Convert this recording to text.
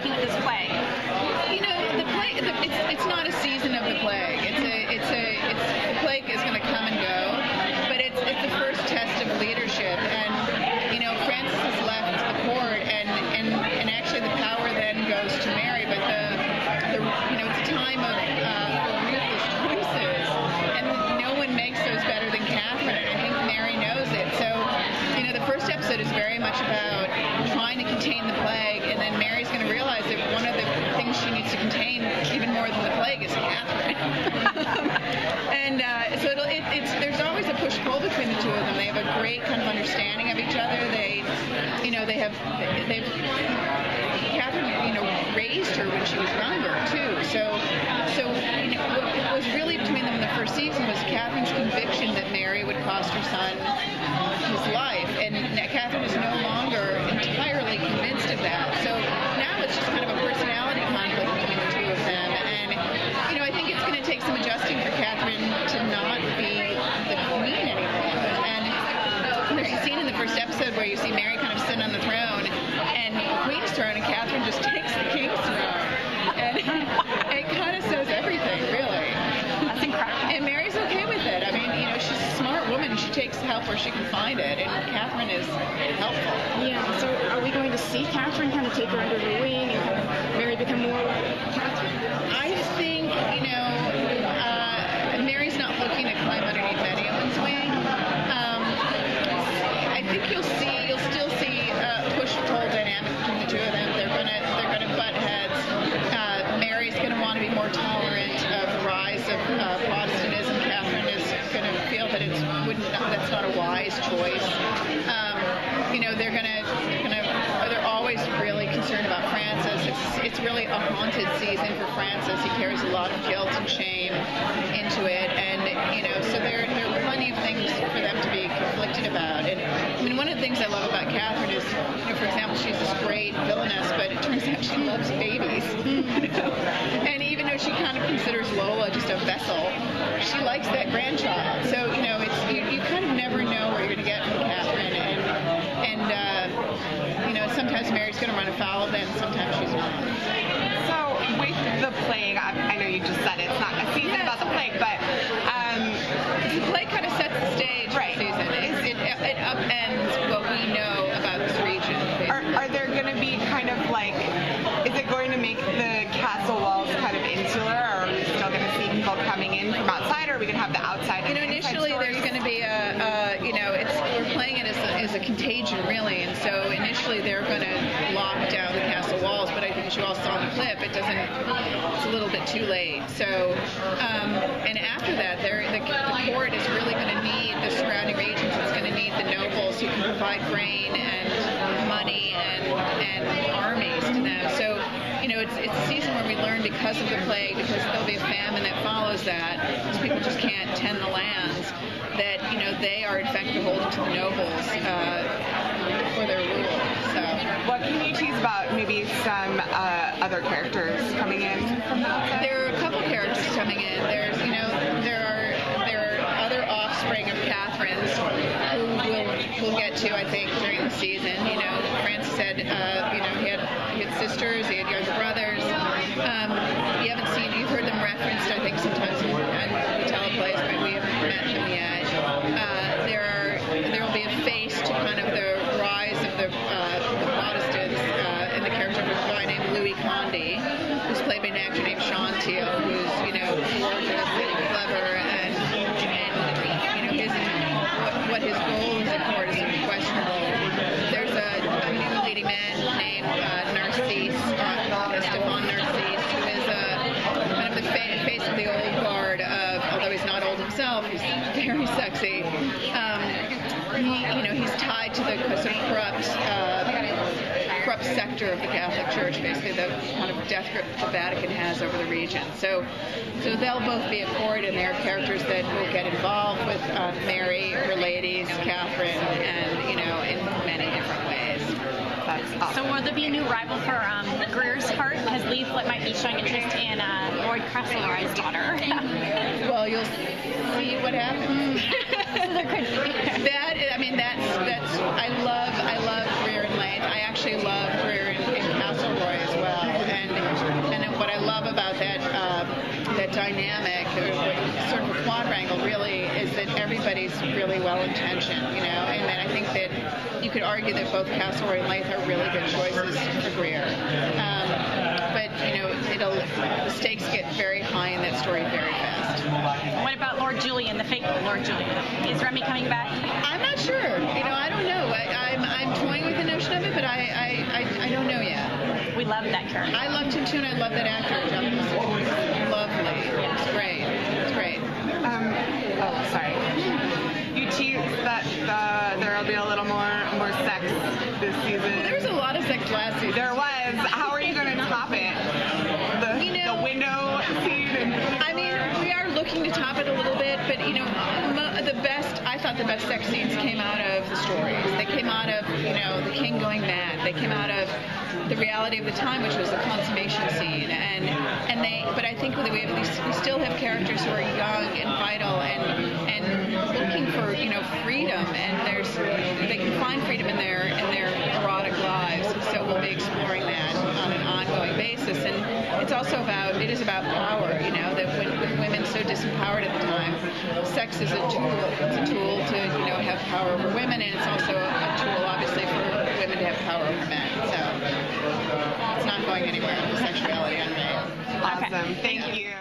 working with this plague? You know, the plague. It's not a season of the plague. The plague is going to come and go, but it's the first test of leadership. And you know, Francis has left the court, and actually the power then goes to Mary. But it's a time of ruthless choices, and no one makes those better than Catherine. And I think Mary knows it. So, you know, the first episode is very much about trying to contain the plague, and then Mary's going to realize that one of the things she needs to contain even more than the plague is Catherine. And so there's always a push-pull between the two of them. They have a great kind of understanding of each other. Catherine, raised her when she was younger too. So what was really between them in the first season was Catherine's conviction that Mary would cost her son his life, and Catherine is no longer entirely convinced of that. So now it's just kind of a personality conflict between the two of them, and I think it's going to take some adjusting for Catherine to not be the queen anymore. And there's a scene in the first episode where you see Mary kind of sit on the throne, and the queen's throne, and Catherine just takes the king's throne, and it kind of says everything, really. That's incredible. And Mary's okay with it. I mean, she's a smart woman. She takes help where she can find it, and Catherine is helpful. Yeah, so are we going to see Catherine kind of take her under her wing and kind of Mary become more Catherine? I think, Mary's not looking to climb underneath anyone's wing. I think you'll still see a push-pull dynamic between the two of them. They're gonna butt heads. Mary's gonna want to be more tolerant of the rise of Protestantism. Catherine is gonna feel that that's not a wise choice. They're always really concerned about Francis. It's really a haunted season for Francis. He carries a lot of guilt and shame into it, and so there are plenty of things for them to be conflicted about. And I mean, one of the things I love about Catherine is, for example, she's this great villainess, but it turns out she loves babies. And even though she kind of considers Lola just a vessel, she likes that grandchild. So you kind of never know what you're going to get from Catherine, and sometimes Mary's going to run afoul of them, sometimes she's not. So with the plague, I know you just said it's not a season about the plague, but the plague kind of sets the stage for the season. It upends what we know about this region. Are there going to be kind of is it going to make the castle walls kind of insular, or are we still going to see people coming in from outside, or are we going to have the outside? Initially there's going to be we're playing it as a contagion, really, and so initially they're going to lock down the castle walls, but I think as you all saw in the clip, it's a little bit too late. So, and after that, the court is really going to need the surrounding regions. It's going to need the nobles who can provide grain and money and armies to them. So, it's a season where we learn because of the plague, because there'll be a famine that follows that, because people just can't tend the lands, that they are in fact beholden to the nobles for their rule. So, what can you tease about maybe some other characters coming in from the outside? There are a couple characters coming in. There are other offspring of Catherine's who we'll get to, I think, during the season. Francis said, he had sisters, he had younger brothers. You've heard them referenced, I think, sometimes in the teleplays, but we haven't met them yet. There will be a face to kind of the rise of the Protestants in the character of a guy named Louis Conde, who's played by an actor named Sean Teal, who's gorgeous and clever, and what his goals in court is questionable. There's a new leading man named Narcisse, Stefan Narcisse, who is kind of the face of the old guard although he's not old himself, he's very sexy. He's tied to the sort of corrupt sector of the Catholic Church, basically the kind of death grip the Vatican has over the region. So they'll both be at court, and they're characters that will get involved with Mary, her ladies, Catherine, and in many different ways. That's awesome. So will there be a new rival for Greer's heart? Because Lee Flip might be showing interest in Lord Castlereagh's daughter. Well, you'll see what happens. I love Greer and Lane. I actually love Greer and Castlereagh as well. that dynamic, sort of a quadrangle, really, is that everybody's really well-intentioned, and then I think that you could argue that both Castleroy and Leith are really good choices for Greer. But, the stakes get very high in that story very fast. What about Lord Julian, the fake Lord Julian? Is Remy coming back? I'm not sure. I don't know. I'm toying with the notion of it, but I don't know yet. We love that character. I loved him too, and I love that actor. Lovely. It's great. It's great. Sorry. You teased that there'll be a little more sex this season. Well, there was a lot of sex last season. There was. How are you going to top it? The window scene? I mean, we are looking to top it a little bit, but I thought the best sex scenes came out of the stories. They came out of, the king going mad. They came out of the reality of the time, which was the consummation scene. But I think that we still have characters who are young and vital and looking for, freedom, and they can find freedom in their erotic lives. So we'll be exploring that on an ongoing basis. And it's also it is about power, that when women so disempowered at the time, sex is a tool. It's a tool to, have power over women, and it's also a tool, obviously, for women to have power over men. So it's not going anywhere, the sexuality on me. Awesome. Thank you.